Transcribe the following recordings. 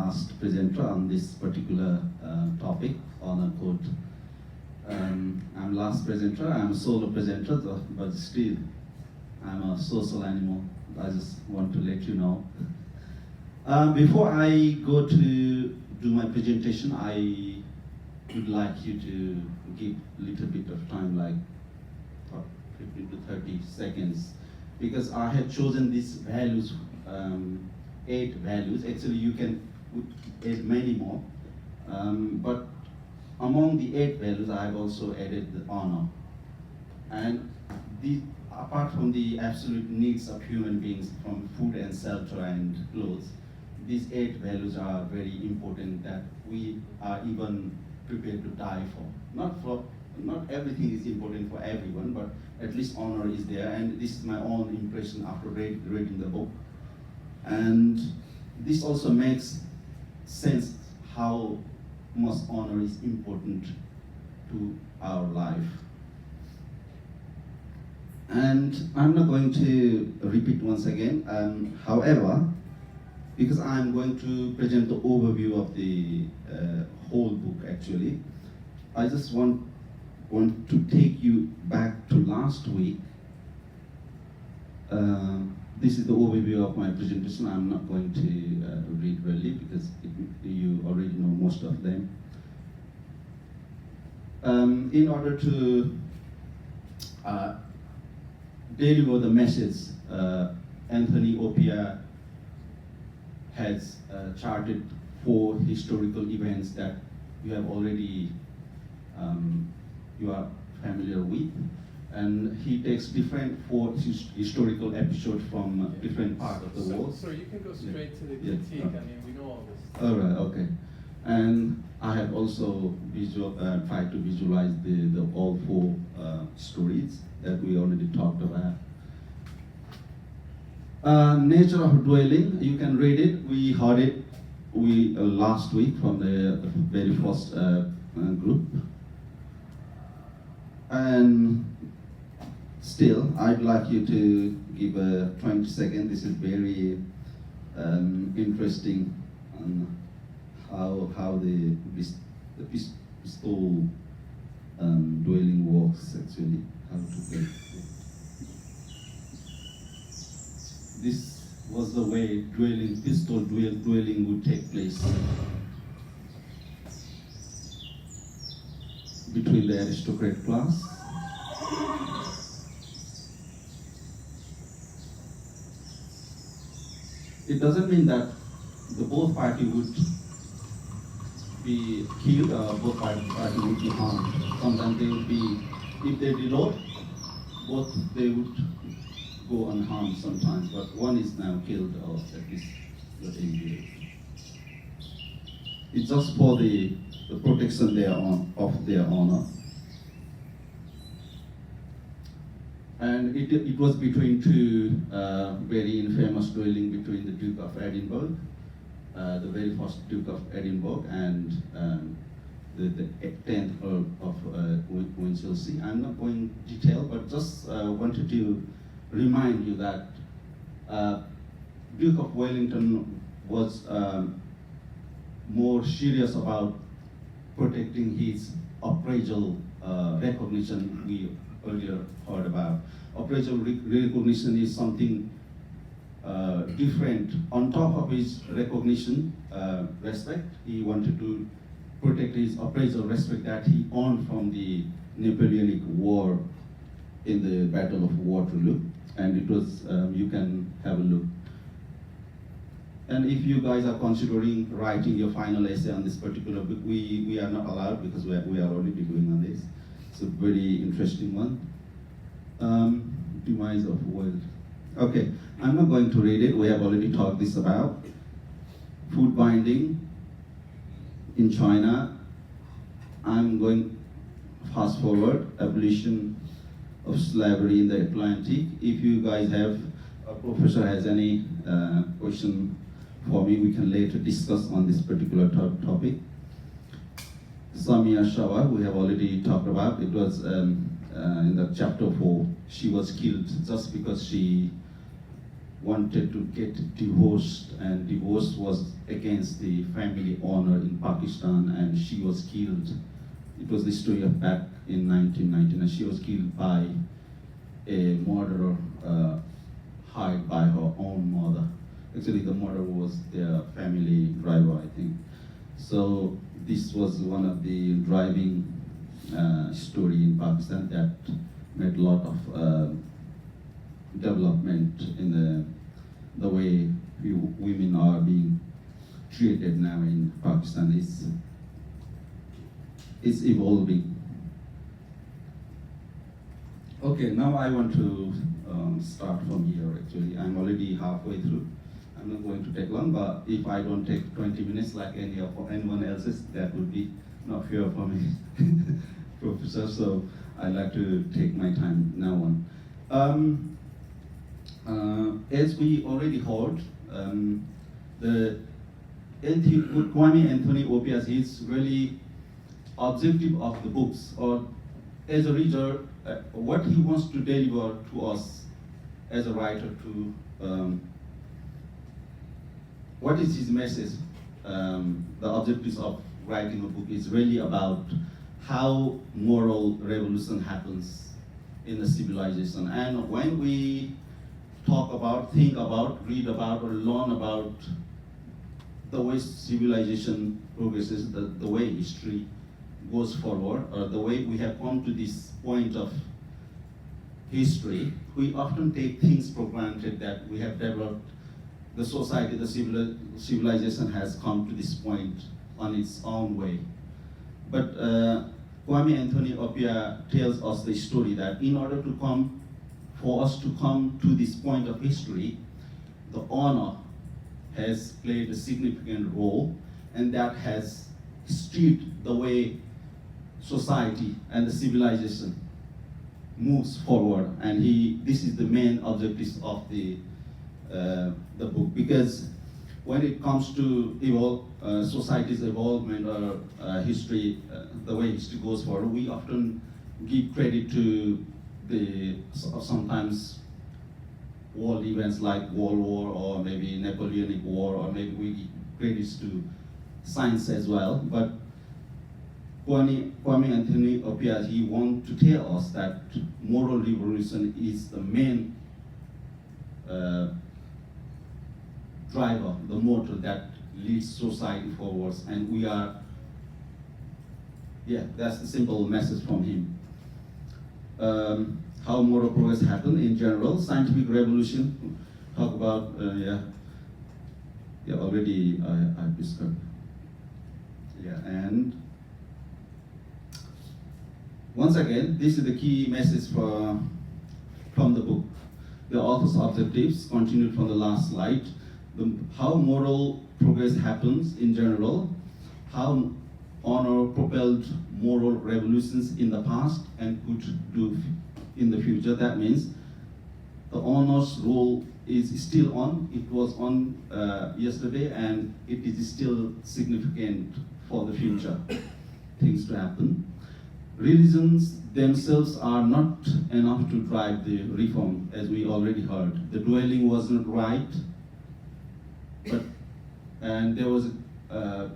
last presenter on this particular topic, honor code. I'm last presenter, I'm a solo presenter, but still, I'm a social animal. I just want to let you know. Before I go to do my presentation, I would like you to give a little bit of time, like 15 to 30 seconds, because I have chosen these values, 8 values. Actually, you can add many more, but among the 8 values, I have also added the honor. And apart from the absolute needs of human beings, from food and shelter and clothes, these 8 values are very important that we are even prepared to die for. Not everything is important for everyone, but at least honor is there. And this is my own impression after reading the book. And this also makes sense how much honor is important to our life. And I'm not going to repeat once again. However, because I'm going to present the overview of the whole book actually, I just want to take you back to last week. This is the overview of my presentation. I'm not going to read really because you already know most of them. In order to deliver the message, Anthony Opia has charted 4 historical events that you have already you are familiar with, and he takes different 4 historical episodes from different parts of the world. So you can go straight to the critique. I mean, we know all this. All right, okay. And I have also tried to visualize the all 4 stories that we already talked about. Nature of Duelling, you can read it. We heard it last week from the very first group. And still, I'd like you to give a 20 seconds. This is very interesting on how the pistol dueling works actually, how to play. This was the way pistol dueling would take place between the aristocrat class it doesn't mean that the both party would be killed or both party would be harmed. Sometimes they would be, if they reload, both they would go unharmed sometimes, but one is now killed or at least got injured. It's just for the protection of their honor. And it was between 2 very infamous dueling between the Duke of Edinburgh, the very first Duke of Edinburgh, and the 10th Earl of Winchelsea. I'm not going detail, but just wanted to remind you that Duke of Wellington was more serious about protecting his appraisal recognition we earlier heard about. Appraisal recognition is something different. On top of his recognition, respect, he wanted to protect his appraisal respect that he earned from the Napoleonic War in the Battle of Waterloo. And it was, you can have a look. And if you guys are considering writing your final essay on this particular book, we are not allowed because we are already doing on this. It's a very interesting one. Demise of world. Okay, I'm not going to read it. We have already talked this about. Food binding in China. I'm going fast forward. Abolition of slavery in the Atlantic. If you guys have, a professor has any question for me, we can later discuss on this particular topic. Samia Shawa, we have already talked about. It was in the chapter 4. She was killed just because she wanted to get divorced, and divorce was against the family honor in Pakistan, and she was killed. It was the story of back in 1999. She was killed by a murderer hired by her own mother. Actually, the murderer was their family driver, I think. So this was one of the driving story in Pakistan that made a lot of development in the way women are being treated now in Pakistan. It's evolving. Okay, now I want to start from here. Actually, I'm already halfway through. I'm not going to take long, but if I don't take 20 minutes like anyone else's, that would be not fair for me, Professor. So I'd like to take my time now on. As we already heard, the Kwame Anthony Opia's his really objective of the books, or as a reader, what he wants to deliver to us as a writer, to what is his message? The objectives of writing a book is really about how moral revolution happens in a civilization. And when we talk about, think about, read about, or learn about the way civilization progresses, the way history goes forward, or the way we have come to this point of history, we often take things for granted, that we have developed the society, the civilization has come to this point on its own way. But Kwame Anthony Opia tells us the story that in order to come, for us to come to this point of history, the honor has played a significant role, and that has steered the way society and the civilization moves forward. And this is the main objective of the book, because when it comes to society's evolvement or history, the way history goes forward, we often give credit to the sometimes world events like World War, or maybe Napoleonic War, or maybe we give credits to science as well. But Kwame Anthony Opia, he wants to tell us that moral revolution is the main driver, the motor that leads society forwards, and we are, that's the simple message from him. How moral progress happen in general, scientific revolution, talk about, already I've described. And once again, this is the key message from the book. The author's objectives, continued from the last slide. How moral progress happens in general, how honor propelled moral revolutions in the past and could do in the future. That means the honor's role is still on. It was on yesterday, and it is still significant for the future things to happen. Religions themselves are not enough to drive the reform, as we already heard. The duelling wasn't right, and there was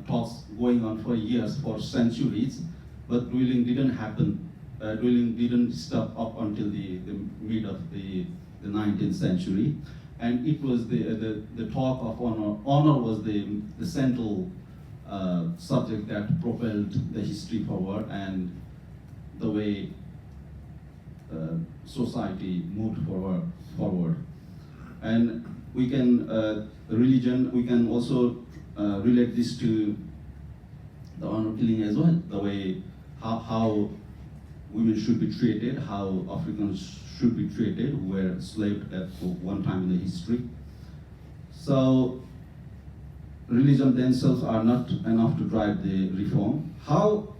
talks going on for years, for centuries, but duelling didn't happen. Duelling didn't stop up until the mid of the 19th century, and it was the talk of honor. Honor was the central subject that propelled the history forward and the way society moved forward. And we can religion. We can also relate this to the honor killing as well. The way how women should be treated, how Africans should be treated, who were enslaved at one time in the history. So religion themselves are not enough to drive the reform. How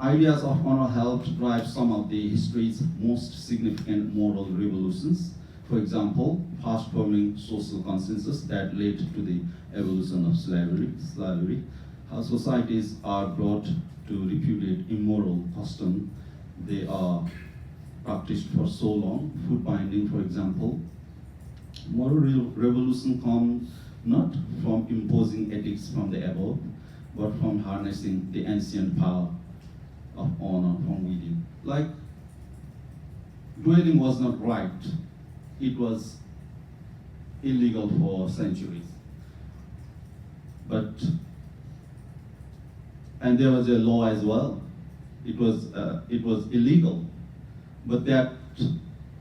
ideas of honor helped drive some of the history's most significant moral revolutions. For example, fast-forming social consensus that led to the evolution of slavery. How societies are brought to repudiate immoral custom they are practiced for so long. Food binding, for example, moral revolution comes not from imposing ethics from the above, but from harnessing the ancient power of honor from within. Like, dueling was not right, it was illegal for centuries. But, and there was a law as well. It was illegal, but that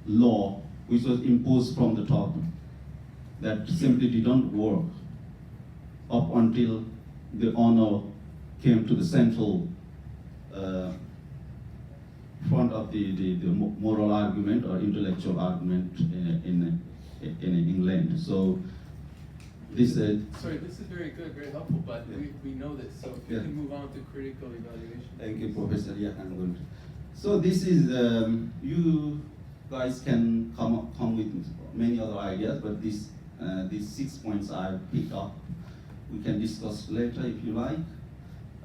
law, which was imposed from the top, that simply didn't work up until the honor came to the central front of the moral argument or intellectual argument in England. So this. Sorry, this is very good, very helpful, but yeah. we know this, so if you can move on to critical evaluation. Thank you, Professor. Yeah, I'm going to. So this is, you guys can come with many other ideas, but these 6 points I picked up, we can discuss later if you like.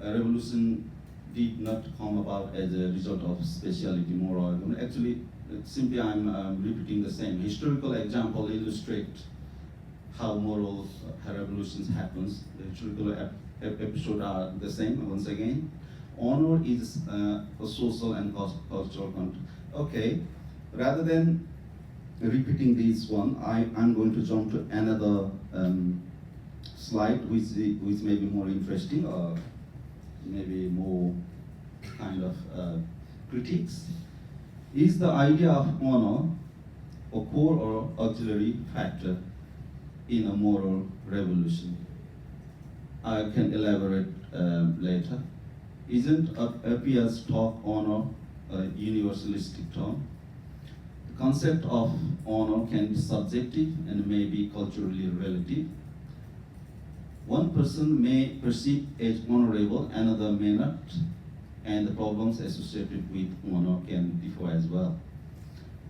Revolution did not come about as a result of speciality moral argument. Actually, simply I'm repeating the same. Historical example illustrate how moral revolutions happens. The historical episode are the same once again. Honor is a social and cultural content. Okay, rather than repeating this one, I'm going to jump to another slide which may be more interesting or maybe more kind of critiques. Is the idea of honor a core or auxiliary factor in a moral revolution? I can elaborate later. Isn't Appiah's talk honor a universalistic term? The concept of honor can be subjective and may be culturally relative. One person may perceive as honorable, another may not, and the problems associated with honor can differ as well.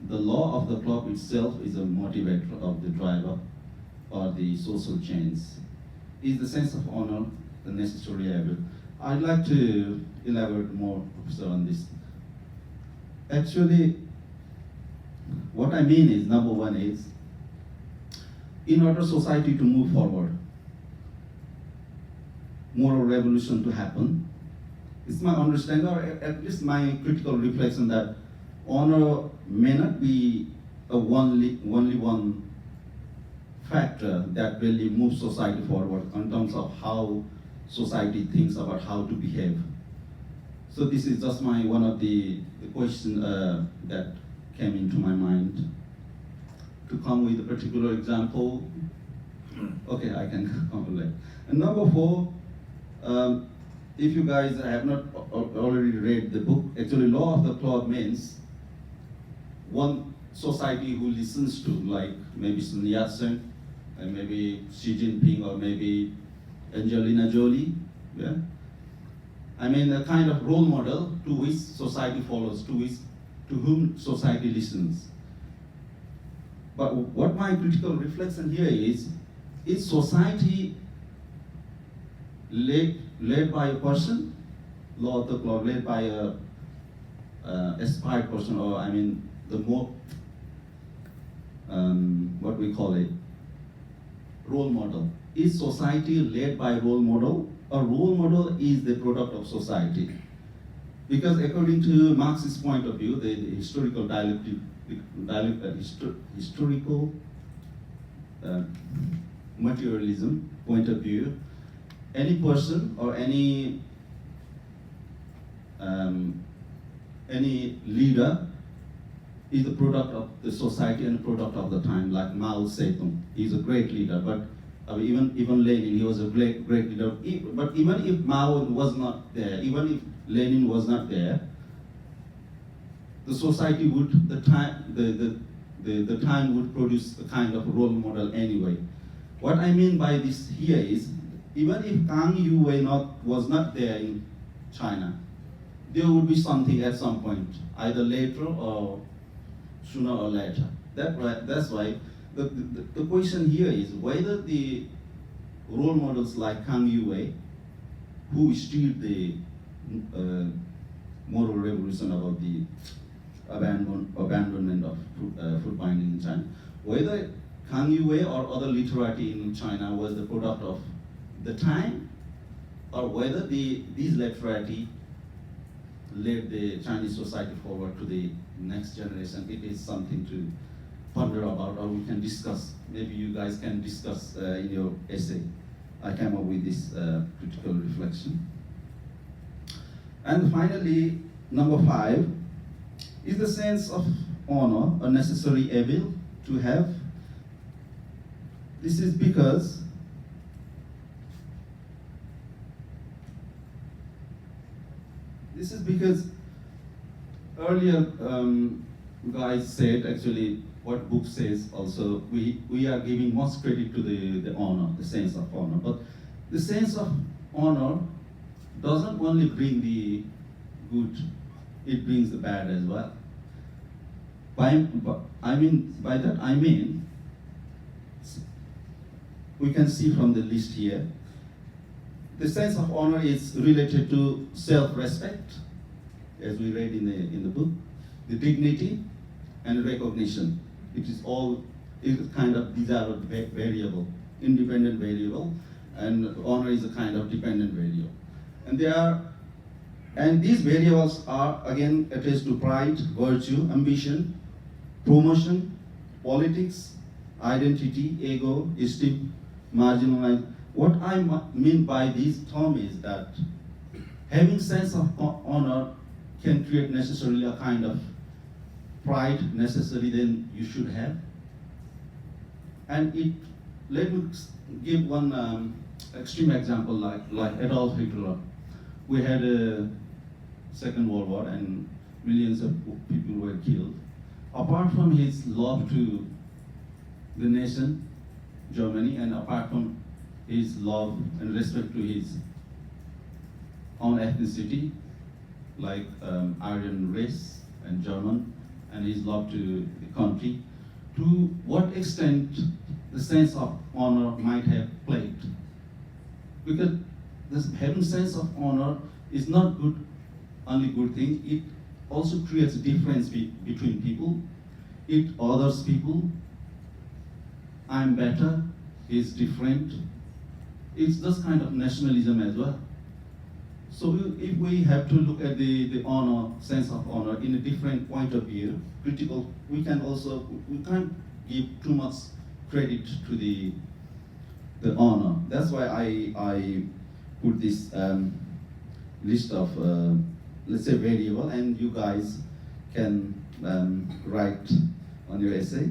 The law of the club itself is a motivator of the driver or the social change. Is the sense of honor the necessary evil? I'd like to elaborate more, Professor, on this. Actually, what I mean is, number one is, in order society to move forward, moral revolution to happen, it's my understanding, or at least my critical reflection, that honor may not be only one factor that really moves society forward in terms of how society thinks about how to behave. So this is just one of the question that came into my mind. To come with a particular example, okay, I can come later. And number 4, if you guys have not already read the book, actually law of the cloud means one society who listens to, like maybe Sun Yat-sen, and maybe Xi Jinping, or maybe Angelina Jolie, yeah? I mean, a kind of role model to which society follows, to whom society listens. But what my critical reflection here is society led by a person, law of the cloud, led by a aspired person, or I mean, the more, what we call it, role model. Is society led by role model? A role model is the product of society. Because according to Marxist point of view, the historical historical materialism point of view, any person or any leader is the product of the society and the product of the time. Like Mao Zedong, he's a great leader, but even Lenin, he was a great leader. But even if Mao was not there, even if Lenin was not there, the society would, the time would produce a kind of role model anyway. What I mean by this here is, even if Kang Youwei was not there in China, there would be something at some point, either later or sooner or later. That's why the question here is whether the role models like Kang Youwei, who steered the moral revolution about the abandonment of food binding in China, whether Kang Yuwei or other literati in China was the product of the time, or whether these literati led the Chinese society forward to the next generation. It is something to ponder about, or we can discuss. Maybe you guys can discuss in your essay. I came up with this critical reflection. And finally, number 5, is the sense of honor a necessary evil to have? This is because earlier guys said, actually what book says also, we are giving most credit to the honor, the sense of honor. But the sense of honor doesn't only bring the good, it brings the bad as well. By that I mean, we can see from the list here, the sense of honor is related to self-respect, as we read in the book, the dignity and recognition. It is kind of, these are variable, independent variable, and honor is a kind of dependent variable. And these variables are again attached to pride, virtue, ambition, promotion, politics, identity, ego, esteem, marginalized. What I mean by this term is that having sense of honor can create necessarily a kind of pride necessary then you should have. And let me give one extreme example like Adolf Hitler. We had a Second World War and millions of people were killed. Apart from his love to the nation, Germany, and apart from his love and respect to his own ethnicity, like Aryan race and German, and his love to the country, to what extent the sense of honor might have played. Because this having sense of honor is not only good thing, it also creates a difference between people. It others people. I'm better, he's different. It's this kind of nationalism as well. So if we have to look at the honor, sense of honor in a different point of view, critical, we can't give too much credit to the honor. That's why I put this list of, let's say, variable, and you guys can write on your essay.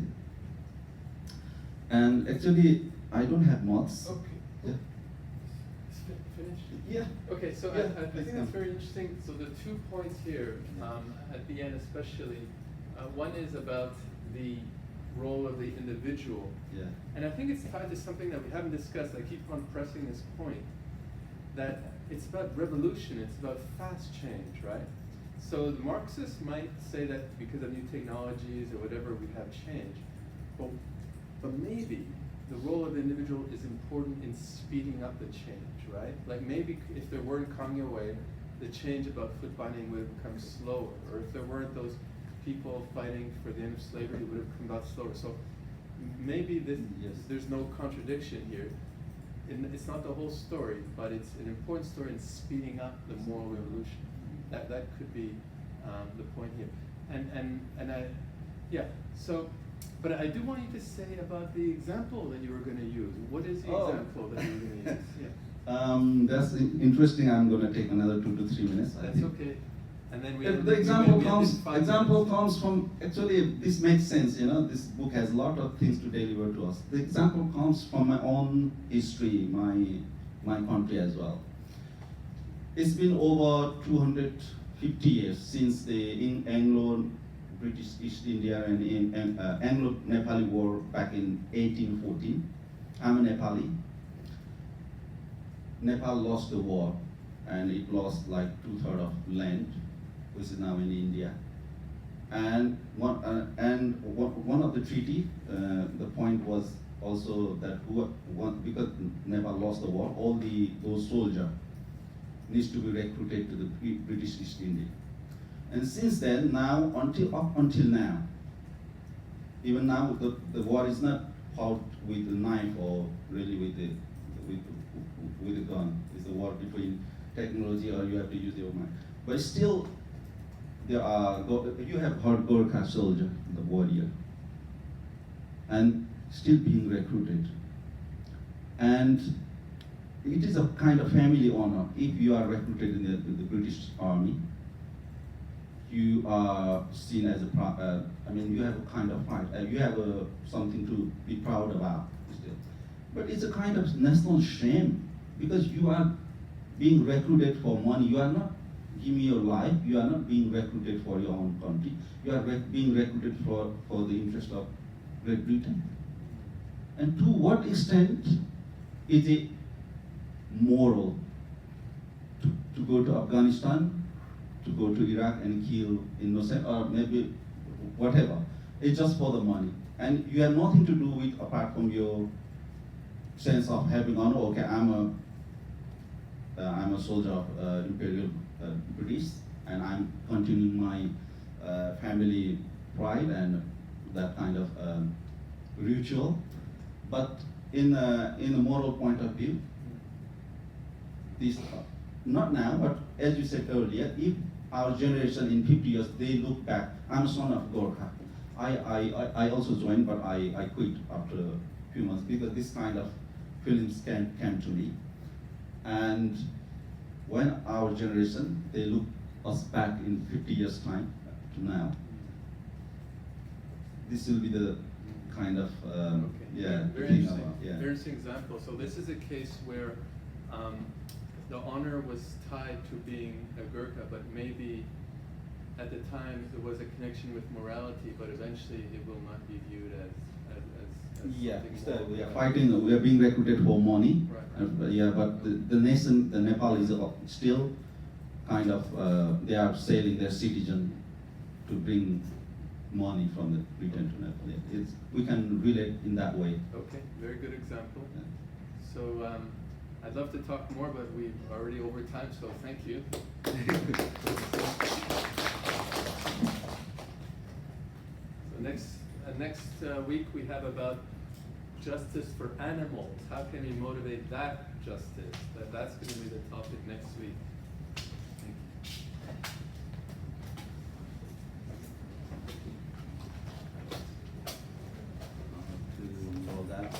And actually, I don't have marks. Okay. Yeah. Finished? Yeah. Okay, so Yeah, I think please that's come. very interesting. So the 2 points here, at the end especially, one is about the role of the individual. Yeah. And I think it's tied to something that we haven't discussed. I keep on pressing this point, that it's about revolution, it's about fast change, right? So the Marxists might say that because of new technologies or whatever we have change, but maybe the role of the individual is important in speeding up the change, right? Like maybe if there weren't Kang Yuwei, the change about foot binding would have become slower, or if there weren't those people fighting for the end of slavery, it would have come about slower. So maybe there's no contradiction here. It's not the whole story, but it's an important story in speeding up the moral revolution. That could be the point here. But I do want you to say about the example that you were going to use. What is the example that you were going to use? Yeah. That's interesting. I'm going to take another 2 to 3 minutes. I That's think. okay. And then The example comes from, actually this makes sense, this book has a lot of things to deliver to us. The example comes from my own history, my country as well. It's been over 250 years since the Anglo-British East India and Anglo-Nepali War back in 1814. I'm a Nepali. Nepal lost the war and it lost like 2/3 of land, which is now in India. And one of the treaty, the point was also that because Nepal lost the war, all those soldiers needs to be recruited to the British East India. And since then, up until now, even now the war is not fought with a knife or really with a gun. It's a war between technology or you have to use your mind. But still, there are, you have heard Gurkha soldier, the warrior, and still being recruited. And it is a kind of family honor. If you are recruited in the British Army, you are seen as you have a kind of pride. You have something to be proud about still. But it's a kind of national shame because you are being recruited for money. You are not giving your life. You are not being recruited for your own country. You are being recruited for the interest of Great Britain. And to what extent is it moral to go to Afghanistan, to go to Iraq and kill innocent, or maybe whatever? It's just for the money. And you have nothing to do with apart from your sense of having honor. Okay, I'm a soldier of Imperial British, and I'm continuing my family pride and that kind of ritual. But in a moral point of view, this not now, but as you said earlier, if our generation in 50 years they look back, I'm a son of Gurkha. I also joined, but I quit after a few months because this kind of films came to me. And when our generation, they look us back in 50 years time to now, this will be the kind of, Very thing interesting. about, yeah. Very interesting example. So this is a case where the honor was tied to being a Gurkha, but maybe at the time there was a connection with morality, but eventually it will not be viewed as something moral. We are fighting, we are being recruited for money. Right. But the nation, the Nepal is still kind of, they are selling their citizen to bring money from the Britain to Nepal. We can relate in that way. Okay, very good example. Yeah. So I'd love to talk more, but we're already over time, so thank you. So next week we have about justice for animals. How can we motivate that justice? That's going to be the topic next week. Thank you. To all that.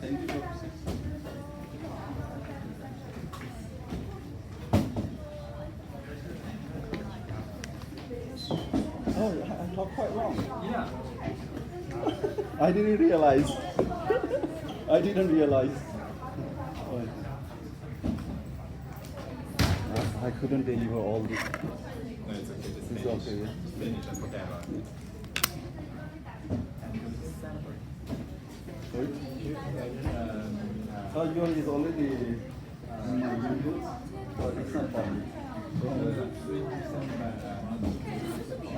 Thank you, Professor. Oh, I talk quite long. Yeah. I didn't realize. I didn't realize. Oh. I couldn't deliver all the. No, it's okay. Just It's finish. okay, yeah. Just finish and forget about it. Sorry? Yours is already in my videos, but it's not funny. I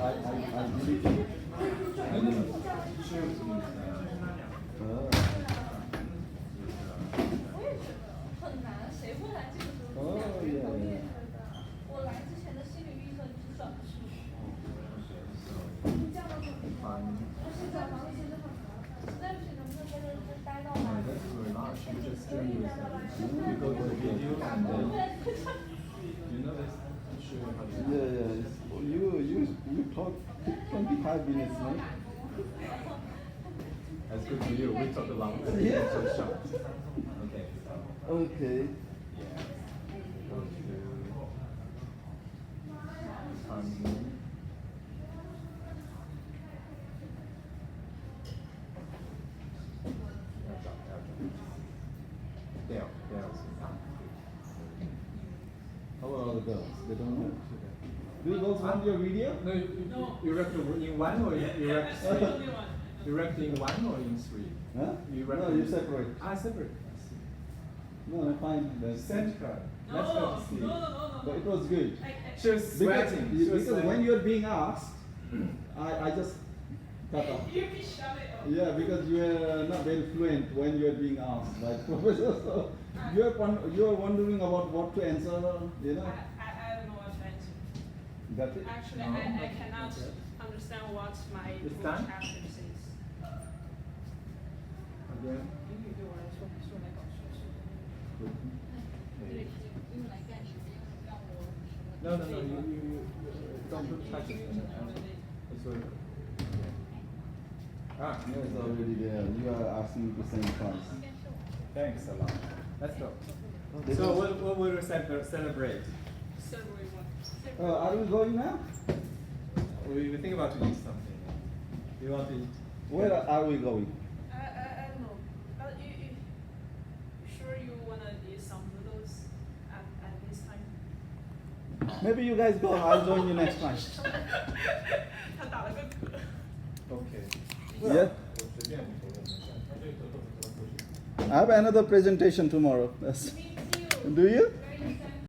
deleted it. Oh, yeah. 我来之前的心理预测就是转不出去。 是找房子真的很麻烦，实在不行能不能在这待到晚？ You go to the video and then you know this. Show you how to do it. Yeah. You talk 25 minutes, no? That's good for you. We talk a lot. Yeah. So short. Okay. So, Okay. yeah. Go to How about the girls? They don't know. Do you girls want your video? No, you wrap in one or you wrap three? You wrap in one or in three? Huh? You wrap No, in- you separate. Separate. I see. No, fine. Sent her. Let's No, go to sleep. no. But it was good. She was sweating. She was Because when sweating. you're being asked, I just cut off. You can shut it off. Yeah, because you are not very fluent when you are being asked by professors. So you are wondering about what to answer, you know. I don't know what to answer. Got it? Actually, No. I cannot Okay. understand what my It's done? chapter says. Again. 英语对我来说不是用来搞学术的。 No, you don't touch it. It's okay. Ah, No, it's already there. You are asking to send twice. thanks a lot. Let's go. This So is- what will we celebrate? Celebrate what? Are we going now? We think about to eat something. You want to eat? Where are we going? I don't know. But you sure you wanna eat some noodles at this time? Maybe you guys go. I'll join you next time. 他打了个嗝。 Okay. Yeah. 我随便无所谓，没事。那就走走走走过去。 I have another presentation tomorrow. Yes. Me too. Do you? Where you